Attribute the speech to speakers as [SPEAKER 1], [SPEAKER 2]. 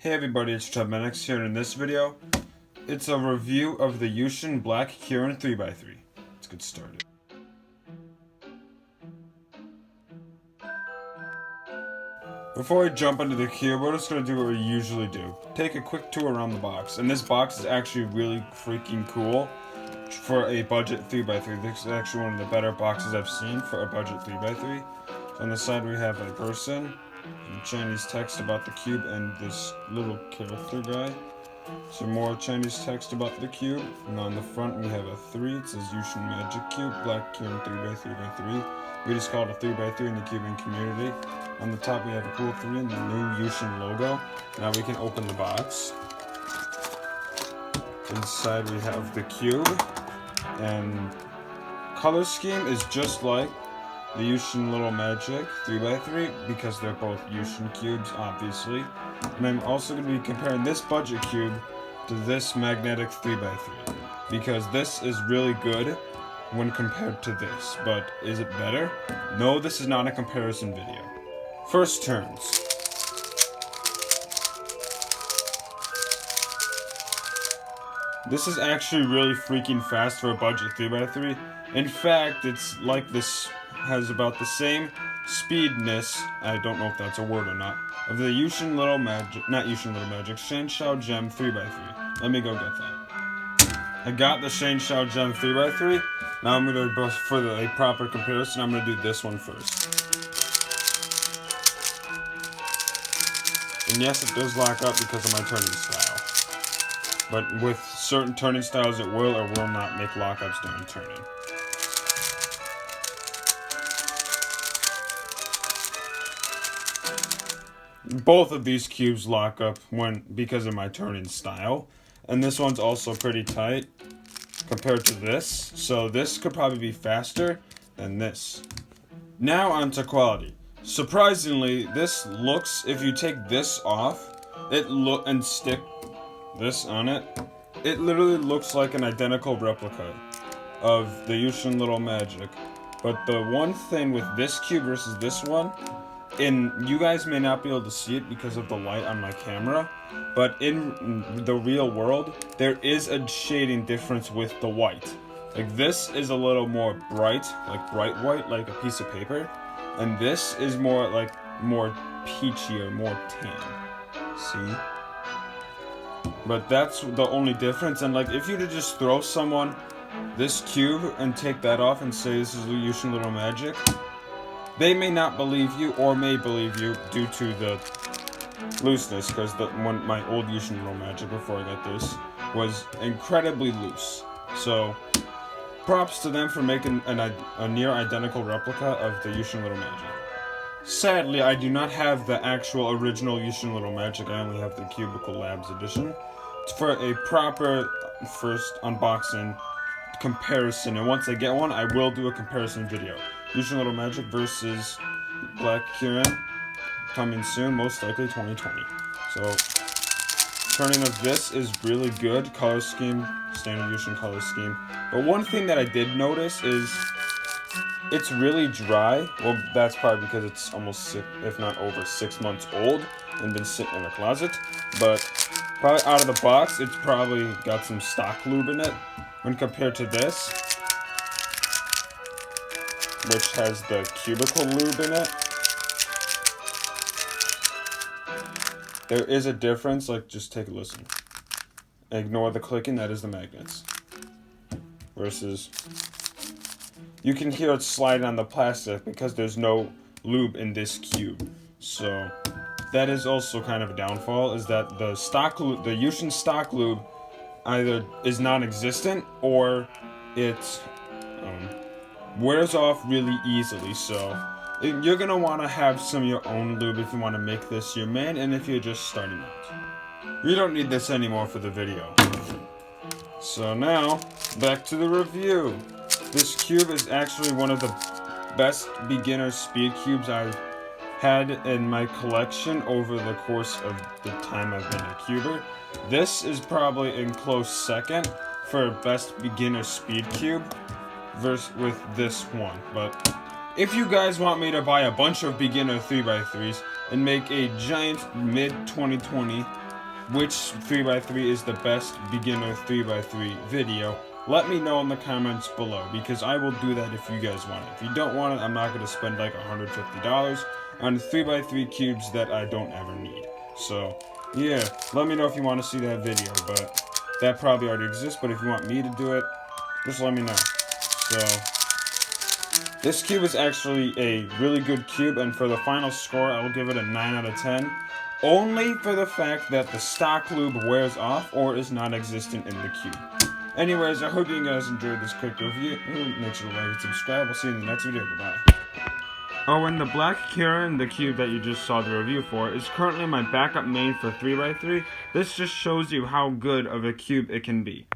[SPEAKER 1] Hey everybody, it's Tubmanix here, and in this video, it's a review of the Yuxin Black Kirin 3x3. Let's get started. Before we jump into the cube, we're just going to do what we usually do. Take a quick tour around the box, and this box is actually really freaking cool for a budget 3x3. This is actually one of the better boxes I've seen for a budget 3x3. So on the side we have a person, some Chinese text about the cube, and this little character guy. Some more Chinese text about the cube, and on the front we have a 3. It says Yuxin Magic Cube, Black Kirin 3x3x3. We just call it a 3x3 in the cubing community. On the top we have a cool 3 and the new Yuxin logo. Now we can open the box. Inside we have the cube, and color scheme is just like the Yuxin Little Magic 3x3 because they're both Yuxin cubes, obviously. And I'm also going to be comparing this budget cube to this magnetic 3x3 because this is really good when compared to this. But is it better? No, this is not a comparison video. First turns. This is actually really freaking fast for a budget 3x3. In fact, it's like this has about the same speedness, I don't know if that's a word or not, of the Yuxin Little Magic, not Yuxin Little Magic, Shanshao Gem 3x3. Let me go get that. I got the Shanshao Gem 3x3. Now I'm going to, for the proper comparison, I'm going to do this one first. And yes, it does lock up because of my turning style. But with certain turning styles, it will or will not make lockups during turning. Both of these cubes lock up because of my turning style, and this one's also pretty tight compared to this, so this could probably be faster than this. Now onto quality. Surprisingly, this looks, if you take this off, and stick this on it, it literally looks like an identical replica of the Yuxin Little Magic. But the one thing with this cube versus this one, and you guys may not be able to see it because of the light on my camera, but in the real world, there is a shading difference with the white. Like this is a little more bright, like bright white, like a piece of paper, and this is more like more peachy or more tan. See? But that's the only difference. And like if you were to just throw someone this cube and take that off and say this is Yuxin Little Magic, they may not believe you, or may believe you due to the looseness, because my old Yuxin Little Magic before I got this was incredibly loose. So props to them for making a near identical replica of the Yuxin Little Magic. Sadly, I do not have the actual original Yuxin Little Magic. I only have the Cubicle Labs edition. It's for a proper first unboxing comparison, and once I get one, I will do a comparison video. Yuxin Little Magic versus Black Kirin, coming soon, most likely 2020. So, turning of this is really good. Color scheme, standard Yuxin color scheme. But one thing that I did notice is it's really dry. Well, that's probably because it's almost if not over 6 months old and been sitting in a closet. But probably out of the box, it's probably got some stock lube in it when compared to this, which has the cubicle lube in it. There is a difference, like just take a listen. Ignore the clicking, that is the magnets. Versus, you can hear it slide on the plastic because there's no lube in this cube. So that is also kind of a downfall, is that the stock lube, the Yuxin stock lube, either is non-existent or it wears off really easily. So you're gonna want to have some of your own lube if you want to make this your main, and if you're just starting out. You don't need this anymore for the video. So now, back to the review. This cube is actually one of the best beginner speed cubes I've had in my collection over the course of the time I've been a cuber. This is probably in close second for best beginner speed cube with this one. But if you guys want me to buy a bunch of beginner 3x3s and make a giant mid-2020 which 3x3 is the best beginner 3x3 video, let me know in the comments below, because I will do that if you guys want it. If you don't want it, I'm not going to spend like $150 on 3x3 cubes that I don't ever need. So, yeah, let me know if you want to see that video, but that probably already exists, but if you want me to do it, just let me know. So, this cube is actually a really good cube, and for the final score, I will give it a 9 out of 10. Only for the fact that the stock lube wears off or is non-existent in the cube. Anyways, I hope you guys enjoyed this quick review. Make sure to like and subscribe. I'll see you in the next video. Goodbye. Oh, and the black Kirin, the cube that you just saw the review for, is currently my backup main for 3x3. This just shows you how good of a cube it can be.